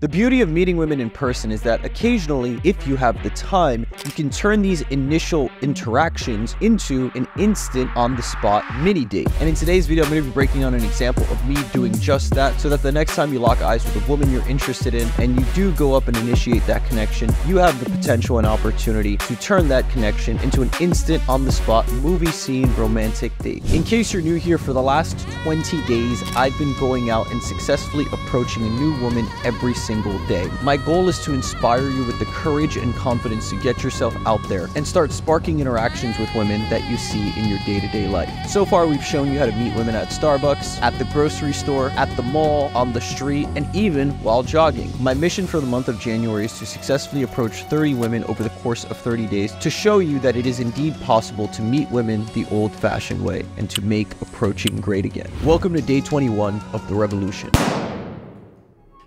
The beauty of meeting women in person is that occasionally, if you have the time, you can turn these initial interactions into an instant on-the-spot mini date. And in today's video, I'm going to be breaking down an example of me doing just that, so that the next time you lock eyes with a woman you're interested in and you do go up and initiate that connection, you have the potential and opportunity to turn that connection into an instant on-the-spot movie scene romantic date. In case you're new here, for the last 20 days, I've been going out and successfully approaching a new woman every single day. My goal is to inspire you with the courage and confidence to get yourself out there and start sparking interactions with women that you see in your day-to-day life. So far, we've shown you how to meet women at Starbucks, at the grocery store, at the mall, on the street, and even while jogging. My mission for the month of January is to successfully approach 30 women over the course of 30 days to show you that it is indeed possible to meet women the old-fashioned way and to make approaching great again. Welcome to day 21 of the revolution.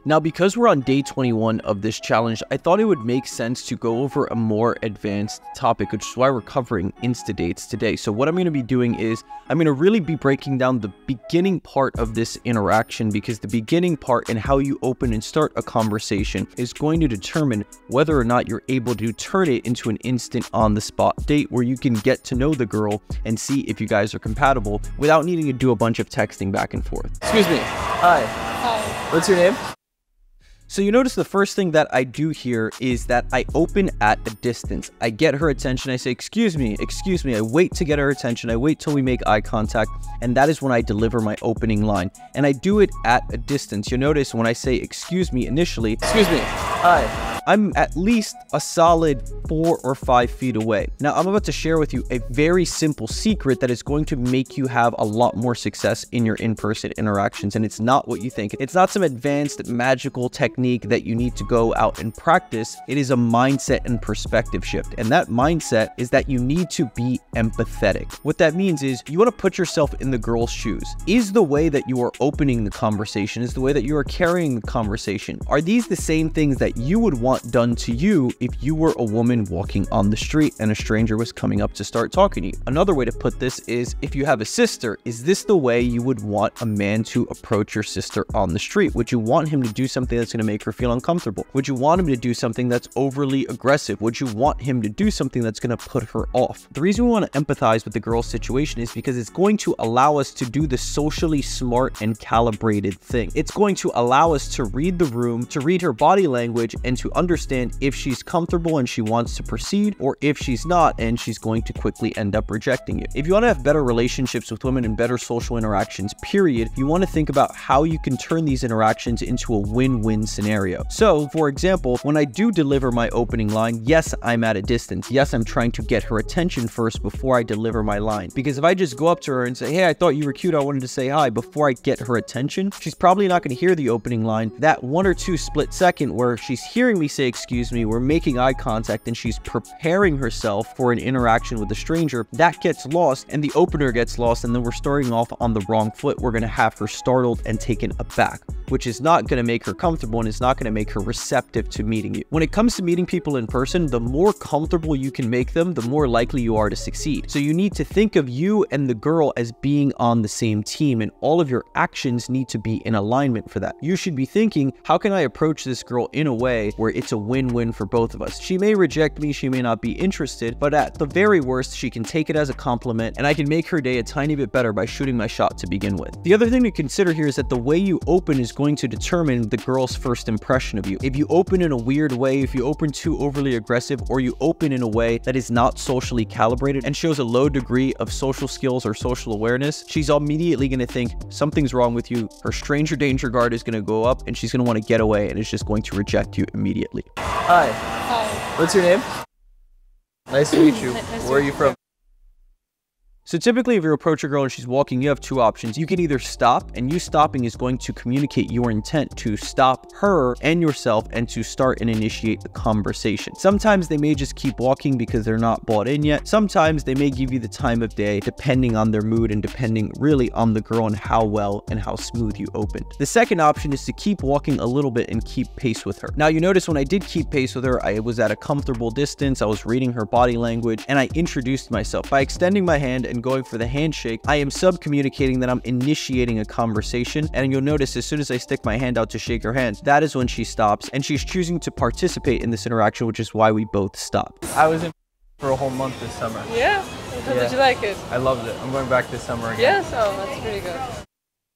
Now, because we're on day 21 of this challenge, I thought it would make sense to go over a more advanced topic, which is why we're covering Insta-dates today. So what I'm going to be doing is I'm going to really be breaking down the beginning part of this interaction, because the beginning part and how you open and start a conversation is going to determine whether or not you're able to turn it into an instant on-the-spot date where you can get to know the girl and see if you guys are compatible without needing to do a bunch of texting back and forth. Excuse me. Hi. Hi. What's your name? So you notice the first thing that I do here is that I open at a distance. I get her attention. I say, excuse me. I wait to get her attention. I wait till we make eye contact. And that is when I deliver my opening line. And I do it at a distance. You'll notice when I say, excuse me, initially, excuse me, hi, I'm at least a solid 4 or 5 feet away. Now, I'm about to share with you a very simple secret that is going to make you have a lot more success in your in-person interactions. And it's not what you think. It's not some advanced magical technique that you need to go out and practice. It is a mindset and perspective shift. And that mindset is that you need to be empathetic. What that means is you want to put yourself in the girl's shoes. Is the way that you are opening the conversation, is the way that you are carrying the conversation, are these the same things that you would want done to you if you were a woman walking on the street and a stranger was coming up to start talking to you? Another way to put this is, if you have a sister, is this the way you would want a man to approach your sister on the street? Would you want him to do something that's going to make her feel uncomfortable? Would you want him to do something that's overly aggressive? Would you want him to do something that's going to put her off? The reason we want to empathize with the girl's situation is because it's going to allow us to do the socially smart and calibrated thing. It's going to allow us to read the room, to read her body language, and to understand if she's comfortable and she wants to proceed, or if she's not and she's going to quickly end up rejecting you. If you want to have better relationships with women and better social interactions, period, you want to think about how you can turn these interactions into a win-win scenario. So, for example, when I do deliver my opening line, yes, I'm at a distance. Yes, I'm trying to get her attention first before I deliver my line. Because if I just go up to her and say, hey, I thought you were cute, I wanted to say hi, before I get her attention, she's probably not going to hear the opening line. That 1 or 2 split second where she's hearing me say, excuse me, we're making eye contact, and she's preparing herself for an interaction with a stranger, that gets lost and the opener gets lost, and then we're starting off on the wrong foot. We're going to have her startled and taken aback, which is not going to make her comfortable and is not going to make her receptive to meeting you. When it comes to meeting people in person, the more comfortable you can make them, the more likely you are to succeed. So you need to think of you and the girl as being on the same team, and all of your actions need to be in alignment for that. You should be thinking, how can I approach this girl in a way where it's a win-win for both of us? She may reject me, she may not be interested, but at the very worst, she can take it as a compliment, and I can make her day a tiny bit better by shooting my shot to begin with. The other thing to consider here is that the way you open is going to determine the girl's first impression of you. If you open in a weird way, if you open too overly aggressive, or you open in a way that is not socially calibrated and shows a low degree of social skills or social awareness, she's immediately going to think something's wrong with you. Her stranger danger guard is going to go up, and she's going to want to get away, and is just going to reject you immediately. Hi. Hi. What's your name? Nice to meet you. Where are you from? So typically, if you approach a girl and she's walking, you have two options. You can either stop, and you stopping is going to communicate your intent to stop her and yourself and to start and initiate the conversation. Sometimes they may just keep walking because they're not bought in yet. Sometimes they may give you the time of day depending on their mood and depending really on the girl and how well and how smooth you opened. The second option is to keep walking a little bit and keep pace with her. Now, you notice when I did keep pace with her, I was at a comfortable distance. I was reading her body language, and I introduced myself by extending my hand and going for the handshake, I am sub-communicating that I'm initiating a conversation. And you'll notice as soon as I stick my hand out to shake her hand, that is when she stops, and she's choosing to participate in this interaction, which is why we both stopped. I was in for a whole month this summer. Yeah? How did you like it? I loved it. I'm going back this summer again. Yes? Oh, that's pretty good.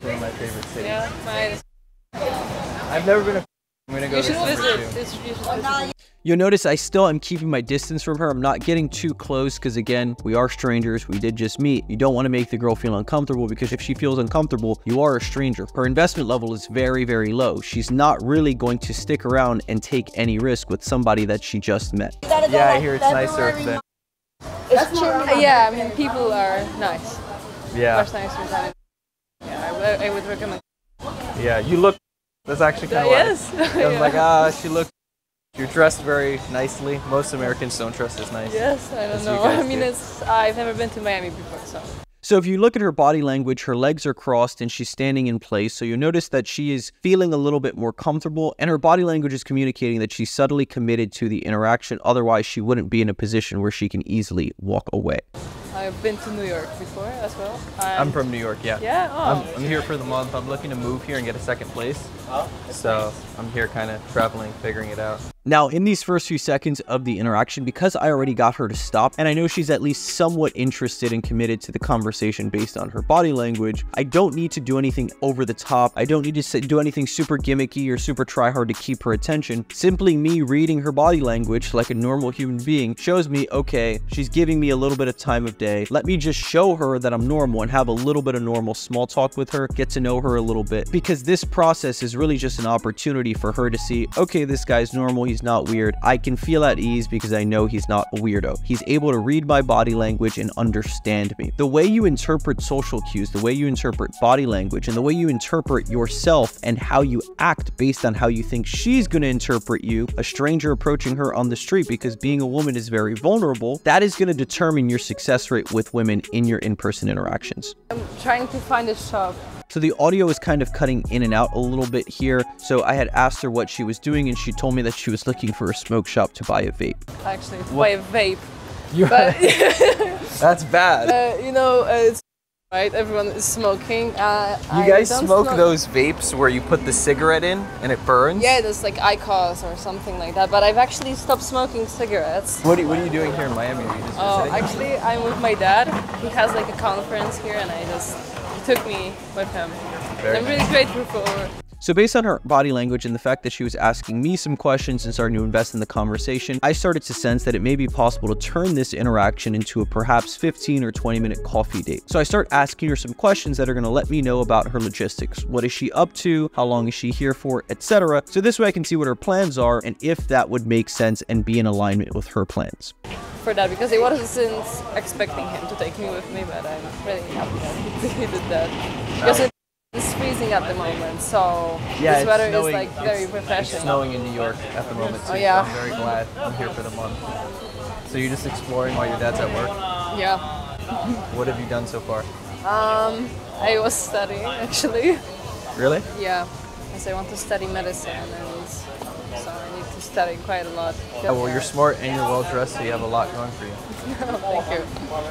One of my favorite cities. Yeah, mine. I've never been I'm gonna go You this should summer visit. too. You'll notice I still am keeping my distance from her. I'm not getting too close because, again, we are strangers. We did just meet. You don't want to make the girl feel uncomfortable, because if she feels uncomfortable, you are a stranger. Her investment level is very, very low. She's not really going to stick around and take any risk with somebody that she just met. Yeah, I hear it's nicer than... Yeah, I mean, people are nice. Yeah. Much nicer than... Yeah, I would recommend. Yeah, you look... That's actually kind of Yes. I was like, she looked... You're dressed very nicely. Most Americans don't dress as nice. Yes, I don't know. I mean, I've never been to Miami before, so... So if you look at her body language, her legs are crossed and she's standing in place. So you'll notice that she is feeling a little bit more comfortable, and her body language is communicating that she's subtly committed to the interaction. Otherwise, she wouldn't be in a position where she can easily walk away. I've been to New York before as well. I'm from New York, yeah. Yeah? Oh. I'm here for the month. I'm looking to move here and get a second place. So I'm here kind of traveling, figuring it out. Now, in these first few seconds of the interaction, because I already got her to stop, and I know she's at least somewhat interested and committed to the conversation based on her body language, I don't need to do anything over the top. I don't need to do anything super gimmicky or super try hard to keep her attention. Simply me reading her body language like a normal human being shows me, okay, she's giving me a little bit of time of day. Let me just show her that I'm normal and have a little bit of normal small talk with her, get to know her a little bit, because this process is really just an opportunity for her to see, okay, this guy's normal, he's not weird. I can feel at ease because I know he's not a weirdo. He's able to read my body language and understand me. The way you interpret social cues, the way you interpret body language, and the way you interpret yourself and how you act based on how you think she's going to interpret you, a stranger approaching her on the street, because being a woman is very vulnerable, that is going to determine your success rate with women in your in-person interactions. I'm trying to find a shop. So the audio is kind of cutting in and out a little bit here. So I had asked her what she was doing, and she told me that she was looking for a smoke shop to buy a vape. Actually, to buy a vape. That's bad. You know, it's right. Everyone is smoking. You guys smoke those vapes where you put the cigarette in and it burns? Yeah, there's like IQOS or something like that. But I've actually stopped smoking cigarettes. What are you doing here in Miami? Are you just visiting? Actually, I'm with my dad. He has like a conference here, and he took me with him. I'm really grateful for. So based on her body language and the fact that she was asking me some questions and starting to invest in the conversation, I started to sense that it may be possible to turn this interaction into a perhaps 15 or 20-minute coffee date. So I start asking her some questions that are going to let me know about her logistics. What is she up to? How long is she here for? Etc. So this way I can see what her plans are and if that would make sense and be in alignment with her plans. For that, because I wasn't expecting him to take me with me, but I'm really happy that he did that. Because it's freezing at the moment, so yeah, this weather is like very refreshing. It's snowing in New York at the moment too, yeah. So I'm very glad I'm here for the month. So you're just exploring while your dad's at work? Yeah. What have you done so far? I was studying, actually. Really? Yeah, because I want to study medicine, and so I need to study quite a lot. Oh, well, you're smart and you're well dressed, so you have a lot going for you. Thank you.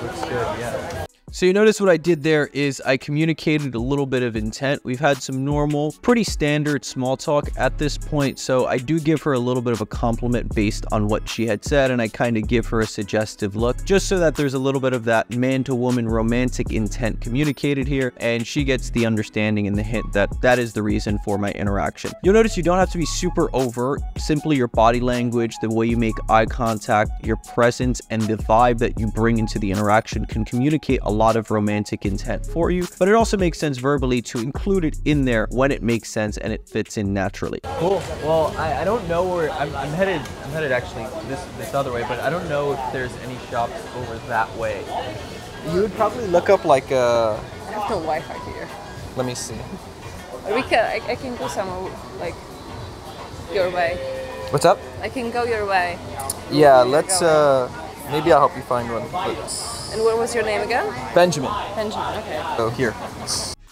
Looks good, yeah. So you notice what I did there is I communicated a little bit of intent. We've had some normal, pretty standard small talk at this point, so I do give her a little bit of a compliment based on what she had said, and I kind of give her a suggestive look, just so that there's a little bit of that man-to-woman romantic intent communicated here, and she gets the understanding and the hint that that is the reason for my interaction. You'll notice you don't have to be super overt. Simply your body language, the way you make eye contact, your presence, and the vibe that you bring into the interaction can communicate a lot of romantic intent for you, but it also makes sense verbally to include it in there when it makes sense and it fits in naturally. Cool. Well, I don't know where I'm headed actually this other way, but I don't know if there's any shops over that way. You would probably look up like a... I have no Wi-Fi here. Let me see. I can go somewhere like your way. What's up? I can go your way. Yeah, let's maybe I'll help you find one. And what was your name again? Benjamin. Benjamin, okay. So here.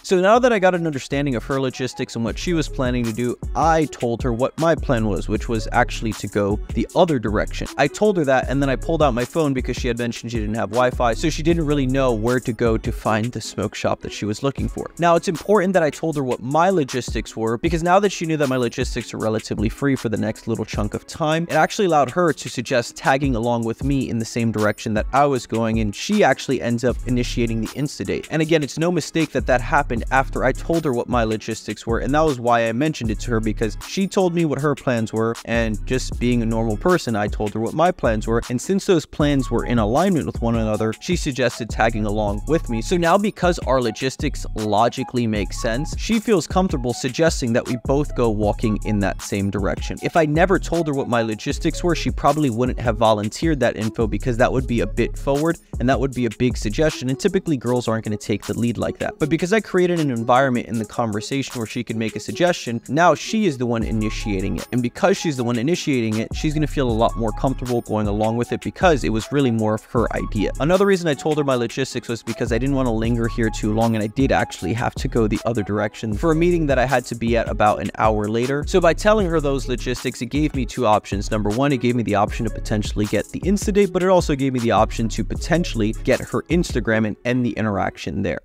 So now that I got an understanding of her logistics and what she was planning to do, I told her what my plan was, which was actually to go the other direction. I told her that, and then I pulled out my phone because she had mentioned she didn't have Wi-Fi, so she didn't really know where to go to find the smoke shop that she was looking for. Now, it's important that I told her what my logistics were, because now that she knew that my logistics are relatively free for the next little chunk of time, it actually allowed her to suggest tagging along with me in the same direction that I was going, and she actually ends up initiating the Insta date. And again, it's no mistake that that happened after I told her what my logistics were, and that was why I mentioned it to her, because she told me what her plans were, and just being a normal person, I told her what my plans were, and since those plans were in alignment with one another, she suggested tagging along with me. So now, because our logistics logically make sense, she feels comfortable suggesting that we both go walking in that same direction. If I never told her what my logistics were, she probably wouldn't have volunteered that info, because that would be a bit forward and that would be a big suggestion, and typically girls aren't going to take the lead like that. But because I created an environment in the conversation where she could make a suggestion, now she is the one initiating it, and because she's the one initiating it, she's going to feel a lot more comfortable going along with it, because it was really more of her idea. Another reason I told her my logistics was because I didn't want to linger here too long, and I did actually have to go the other direction for a meeting that I had to be at about an hour later. So by telling her those logistics, it gave me two options. Number one, it gave me the option to potentially get the Insta date, but it also gave me the option to potentially get her Instagram and end the interaction there.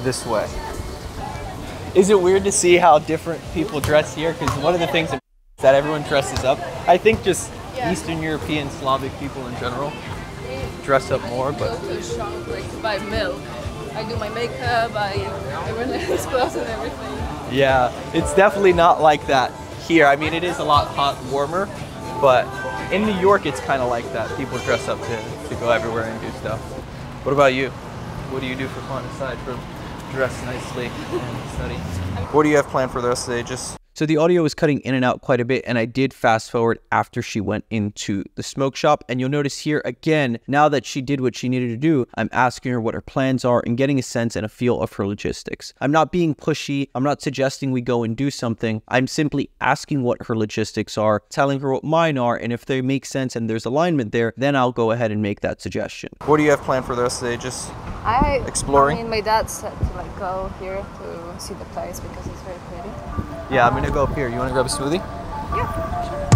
This way. Is it weird to see how different people dress here? Because one of the things that everyone dresses up, I think just Eastern European, Slavic people in general dress up more, but... I go to the shop like to buy milk. I do my makeup, I wear nice clothes and everything. Yeah, it's definitely not like that here. I mean, it is a lot warmer, but in New York, it's kind of like that. People dress up to go everywhere and do stuff. What about you? What do you do for fun aside from dress nicely and study? What do you have planned for the rest of the day? So the audio was cutting in and out quite a bit, and I did fast forward after she went into the smoke shop. And you'll notice here again, now that she did what she needed to do, I'm asking her what her plans are and getting a sense and a feel of her logistics. I'm not being pushy. I'm not suggesting we go and do something. I'm simply asking what her logistics are, telling her what mine are, and if they make sense and there's alignment there, then I'll go ahead and make that suggestion. What do you have planned for the rest of the day? Just exploring? I mean, my dad said to like go here to see the place because it's very pretty. Yeah, I'm gonna go up here. You wanna grab a smoothie? Yeah, sure.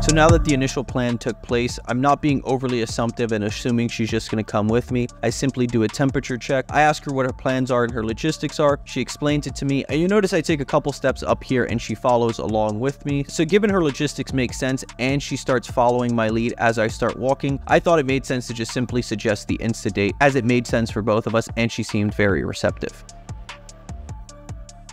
So now that the initial plan took place, I'm not being overly assumptive and assuming she's just going to come with me. I simply do a temperature check. I ask her what her plans are and her logistics are. She explains it to me, and you notice I take a couple steps up here and she follows along with me. So given her logistics make sense and she starts following my lead as I start walking, I thought it made sense to just simply suggest the Insta date, as it made sense for both of us and she seemed very receptive.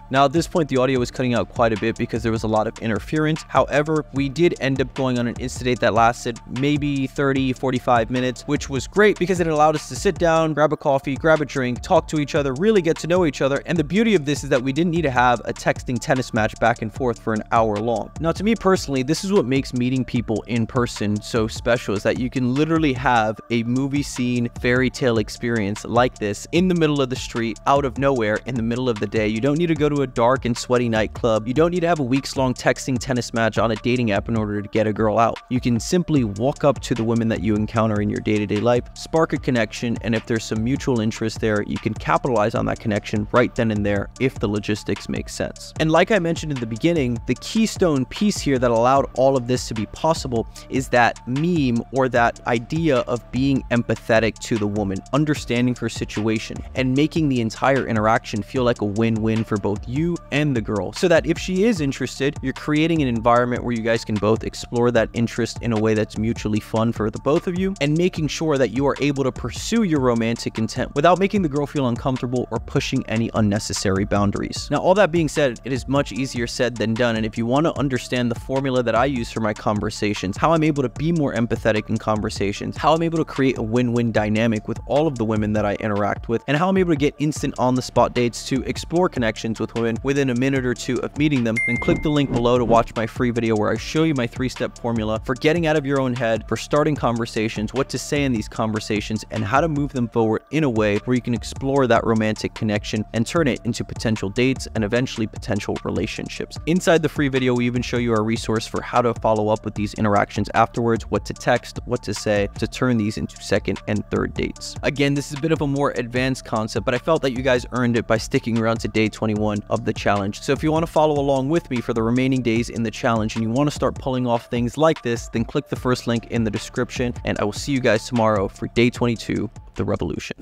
Now at this point, the audio was cutting out quite a bit because there was a lot of interference. However, we did end up going on an Insta date that lasted maybe 30-45 minutes, which was great because it allowed us to sit down, grab a coffee, grab a drink, talk to each other, really get to know each other. And the beauty of this is that we didn't need to have a texting tennis match back and forth for an hour long. Now, to me personally, this is what makes meeting people in person so special, is that you can literally have a movie scene, fairy tale experience like this in the middle of the street, out of nowhere, in the middle of the day. You don't need to go to a dark and sweaty nightclub. You don't need to have a weeks-long texting tennis match on a dating app in order to get a girl out. You can simply walk up to the women that you encounter in your day-to-day life, spark a connection, and if there's some mutual interest there, you can capitalize on that connection right then and there if the logistics make sense. And like I mentioned in the beginning, the keystone piece here that allowed all of this to be possible is that meme, or that idea of being empathetic to the woman, understanding her situation, and making the entire interaction feel like a win-win for both you and the girl, so that if she is interested, you're creating an environment where you guys can both explore that interest in a way that's mutually fun for the both of you, and making sure that you are able to pursue your romantic intent without making the girl feel uncomfortable or pushing any unnecessary boundaries. Now, all that being said, it is much easier said than done, and if you want to understand the formula that I use for my conversations, how I'm able to be more empathetic in conversations, how I'm able to create a win-win dynamic with all of the women that I interact with, and how I'm able to get instant on-the-spot dates to explore connections with women women within a minute or two of meeting them, then click the link below to watch my free video where I show you my 3-step formula for getting out of your own head, for starting conversations, what to say in these conversations, and how to move them forward in a way where you can explore that romantic connection and turn it into potential dates and eventually potential relationships. Inside the free video, we even show you our resource for how to follow up with these interactions afterwards, what to text, what to say to turn these into second and third dates. Again, this is a bit of a more advanced concept, but I felt that you guys earned it by sticking around to day 21 of the challenge. So if you want to follow along with me for the remaining days in the challenge and you want to start pulling off things like this, then click the first link in the description, and I will see you guys tomorrow for day 22 of the revolution.